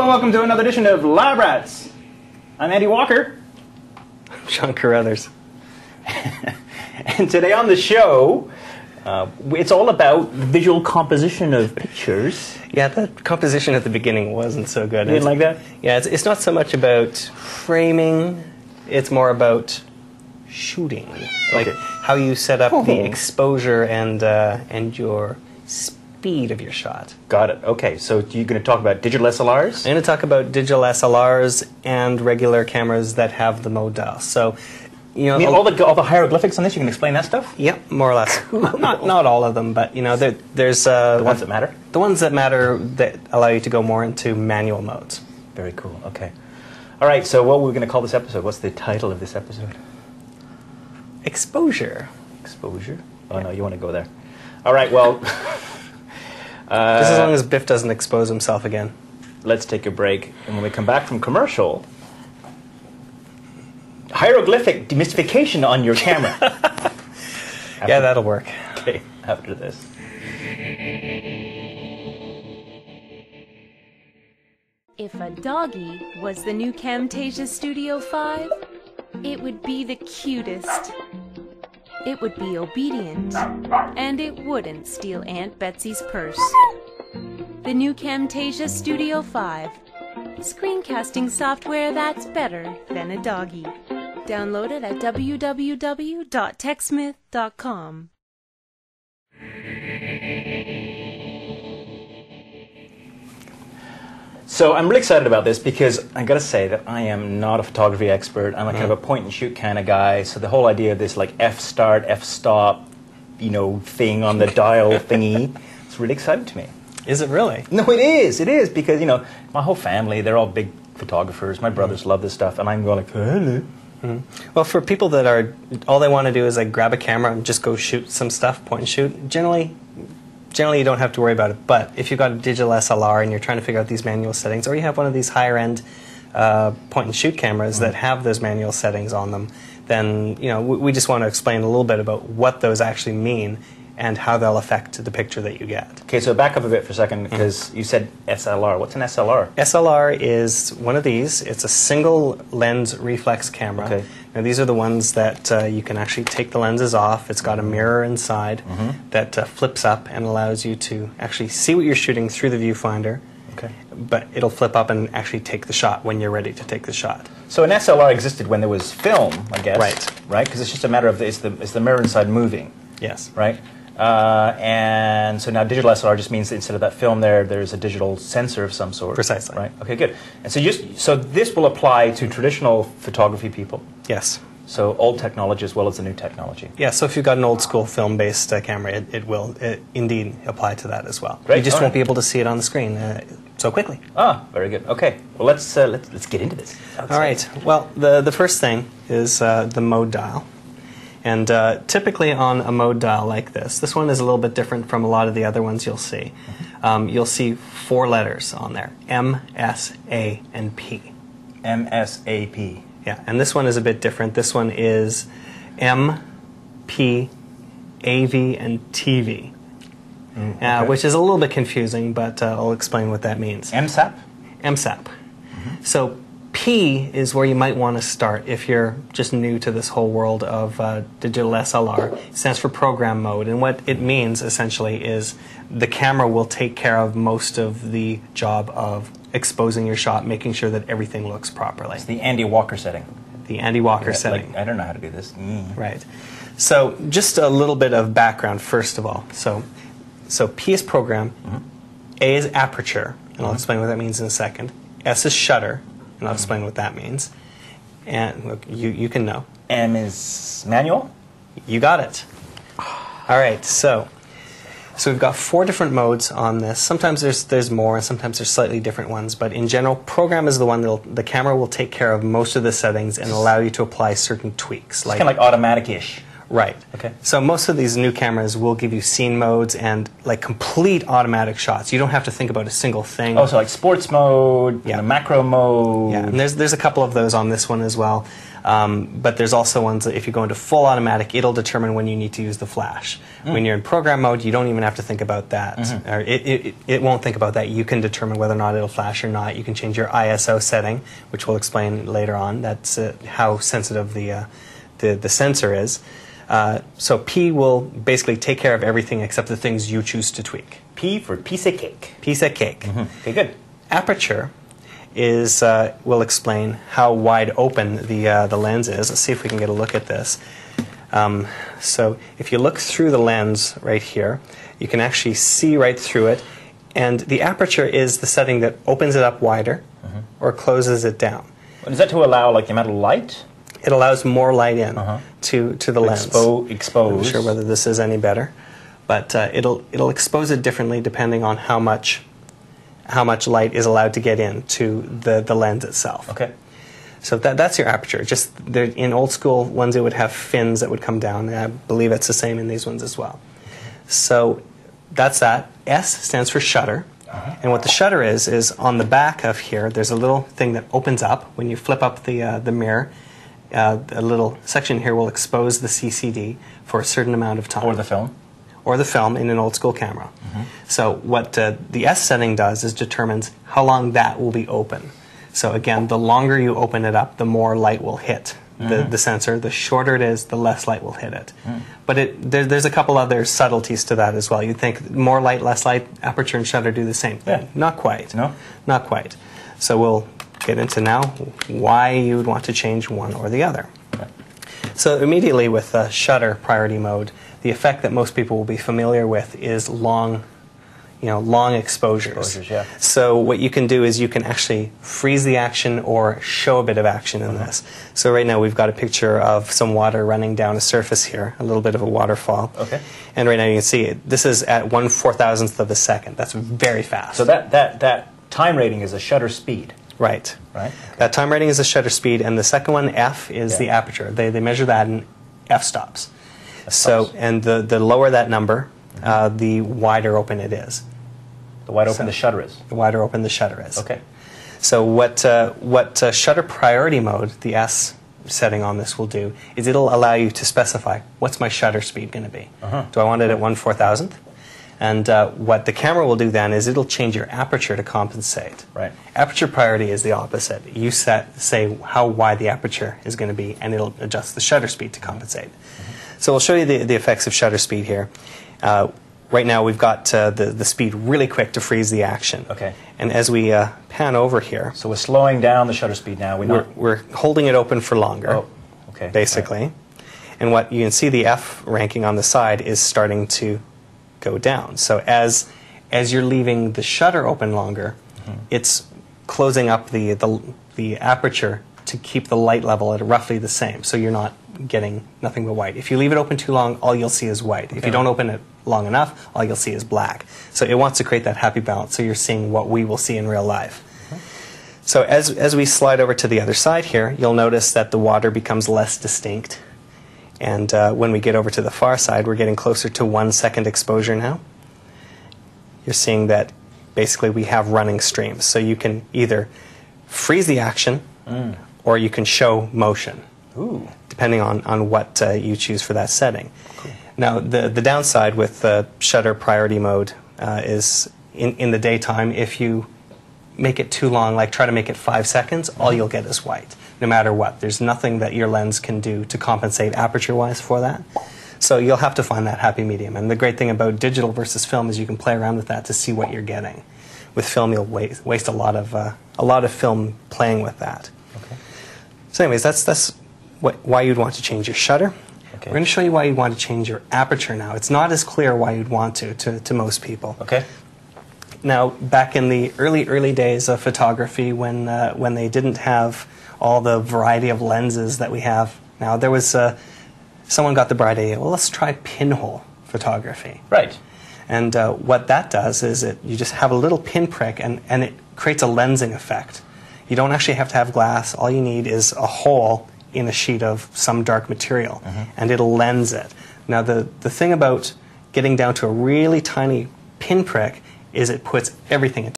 and welcome to another edition of Lab Rats. I'm Andy Walker. I'm Sean Carruthers. And today on the show, it's all about the visual composition of pictures. Yeah, the composition at the beginning wasn't so good. You didn't like that? Yeah, it's not so much about framing, it's more about shooting. Like how you set up the exposure and your speed of your shot. Got it. Okay, so you're going to talk about digital SLRs? I'm going to talk about digital SLRs and regular cameras that have the mode dial. So, you know, all the hieroglyphics on this, you can explain that stuff? Yep, more or less. Not all of them, but you know, there's the ones that matter. The ones that matter that allow you to go more into manual modes. Very cool. Okay. All right. So, what we're going to call this episode? What's the title of this episode? Exposure. Exposure. Oh no, you want to go there. All right. Well. Just as long as Biff doesn't expose himself again. Let's take a break, and when we come back from commercial, hieroglyphic demystification on your camera. Yeah, that'll work. Okay, after this. If a doggy was the new Camtasia Studio 5, it would be the cutest. It would be obedient, and it wouldn't steal Aunt Betsy's purse. The new Camtasia Studio 5, screencasting software that's better than a doggy. Download it at www.techsmith.com. So I'm really excited about this because I got to say that I am not a photography expert. I'm a kind of a point and shoot kind of guy. So the whole idea of this like f-start, f-stop, you know, thing on the dial thingy, it's really exciting to me. Is it really? No, it is. It is because, you know, my whole family, they're all big photographers. My brothers love this stuff, and I'm going like, hello. Well, for people that are, all they want to do is like grab a camera and just go shoot some stuff, point and shoot, generally you don't have to worry about it. But if you've got a digital SLR and you're trying to figure out these manual settings, or you have one of these higher-end point and shoot cameras that have those manual settings on them, then you know we just want to explain a little bit about what those actually mean and how they'll affect the picture that you get. Okay, so back up a bit for a second because you said SLR. What's an SLR? SLR is one of these. It's a single lens reflex camera. Okay. Now these are the ones that you can actually take the lenses off. It's got a mirror inside that flips up and allows you to actually see what you're shooting through the viewfinder. Okay. But it'll flip up and actually take the shot when you're ready to take the shot. So an SLR existed when there was film, I guess. Right. Right? Because it's just a matter of it's the mirror inside moving. Yes. Right? And so now digital SLR just means that instead of that film there's a digital sensor of some sort. Precisely. Right? Okay, good. And so this will apply to traditional photography people. Yes. So old technology as well as the new technology. Yeah, so if you've got an old school film-based camera, it will indeed apply to that as well. Great. You just won't be able to see it on the screen so quickly. Ah, very good. Okay. Well, let's get into this. All right. Well, the first thing is the mode dial. And typically on a mode dial like this one is a little bit different from a lot of the other ones you'll see. You'll see 4 letters on there, M, S, A, and P. M, S, A, P. Yeah, and this one is a bit different. This one is M, P, AV, and TV, which is a little bit confusing, but I'll explain what that means. MSAP? MSAP. So P is where you might want to start if you're just new to this whole world of digital SLR. It stands for program mode, and what it means essentially is the camera will take care of most of the job of exposing your shot, making sure that everything looks properly. It's the Andy Walker setting. The Andy Walker setting. Like, I don't know how to do this. Right. So just a little bit of background first of all. So P is program, A is aperture, and I'll explain what that means in a second. S is shutter, and I'll explain what that means. And look, you can know. M is manual? You got it. All right, so we've got 4 different modes on this. Sometimes there's more, and sometimes there's slightly different ones. But in general, program is the one that the camera will take care of most of the settings and allow you to apply certain tweaks. It's kind of like automatic-ish. Right. Okay. So most of these new cameras will give you scene modes and like complete automatic shots. You don't have to think about a single thing. Oh, so like sports mode, Yeah. macro mode. Yeah, and there's a couple of those on this one as well. But there's also ones that if you go into full automatic, it'll determine when you need to use the flash. When you're in program mode, you don't even have to think about that. Or it won't think about that. You can determine whether or not it'll flash or not. You can change your ISO setting, which we'll explain later on. That's how sensitive the sensor is. So P will basically take care of everything except the things you choose to tweak. P for piece of cake. Piece of cake. Okay, good. Aperture is will explain how wide open the lens is. Let's see if we can get a look at this. So if you look through the lens right here, you can actually see right through it. And the aperture is the setting that opens it up wider or closes it down. Is that to allow like the amount of light? It allows more light in to the lens. Expose. I'm not sure whether this is any better, but it'll expose it differently depending on how much light is allowed to get into the lens itself. Okay. So that's your aperture. Just in old school ones, it would have fins that would come down. And I believe it's the same in these ones as well. So that's that. S stands for shutter. And what the shutter is on the back of here, there's a little thing that opens up. When you flip up the mirror, a little section here will expose the CCD for a certain amount of time. Or the film. Or the film in an old school camera. So what the S setting does is determines how long that will be open. So again, the longer you open it up, the more light will hit the sensor. The shorter it is, the less light will hit it. But there's a couple other subtleties to that as well. You'd think more light, less light, aperture and shutter do the same thing. Yeah. Not quite. No? Not quite. So we'll get into now why you would want to change one or the other. Yeah. So immediately with shutter priority mode, the effect that most people will be familiar with is long exposures. Yeah. So what you can do is you can actually freeze the action or show a bit of action in this. So right now we've got a picture of some water running down a surface here, a little bit of a waterfall. Okay. And right now you can see this is at 1/4000th of a second. That's very fast. So that time rating is a shutter speed. Right. Right. That time rating is the shutter speed, and the second one, F, is the aperture. They measure that in f-stops. So, and the lower that number, the wider open it is. The wider open the shutter is. The wider open the shutter is. Okay. So what shutter priority mode, the S setting on this will do, is it'll allow you to specify what's my shutter speed going to be. Do I want it at 1/4000th? And what the camera will do then is it'll change your aperture to compensate. Right. Aperture priority is the opposite. You say how wide the aperture is going to be, and it'll adjust the shutter speed to compensate. So we'll show you the effects of shutter speed here. Right now we've got the speed really quick to freeze the action. Okay. And as we pan over here, So we're slowing down the shutter speed now. we're holding it open for longer, Oh, okay. basically. Right. And what you can see, the F ranking on the side is starting to go down. So as you're leaving the shutter open longer, it's closing up the aperture to keep the light level at roughly the same. So you're not getting nothing but white. If you leave it open too long, all you'll see is white. If you don't open it long enough, all you'll see is black. So it wants to create that happy balance, so you're seeing what we will see in real life. So as we slide over to the other side here, you'll notice that the water becomes less distinct. And when we get over to the far side, we're getting closer to 1 second exposure now. You're seeing that basically we have running streams. So you can either freeze the action or you can show motion. Ooh. Depending on what you choose for that setting. Cool. Now, the downside with shutter priority mode is in the daytime, if you make it too long, like try to make it 5 seconds, all you'll get is white, no matter what. There's nothing that your lens can do to compensate aperture-wise for that. So you'll have to find that happy medium. And the great thing about digital versus film is you can play around with that to see what you're getting. With film, you'll waste a lot of film playing with that. Okay. So anyways, that's why you'd want to change your shutter. Okay. We're going to show you why you'd want to change your aperture now. It's not as clear why you'd want to most people. Okay. Now, back in the early days of photography, when they didn't have all the variety of lenses that we have now, there was someone got the bright idea, well, let's try pinhole photography. Right. And what that does is you just have a little pinprick, and it creates a lensing effect. You don't actually have to have glass. All you need is a hole in a sheet of some dark material, and it'll lens it. Now, the thing about getting down to a really tiny pinprick is it puts everything into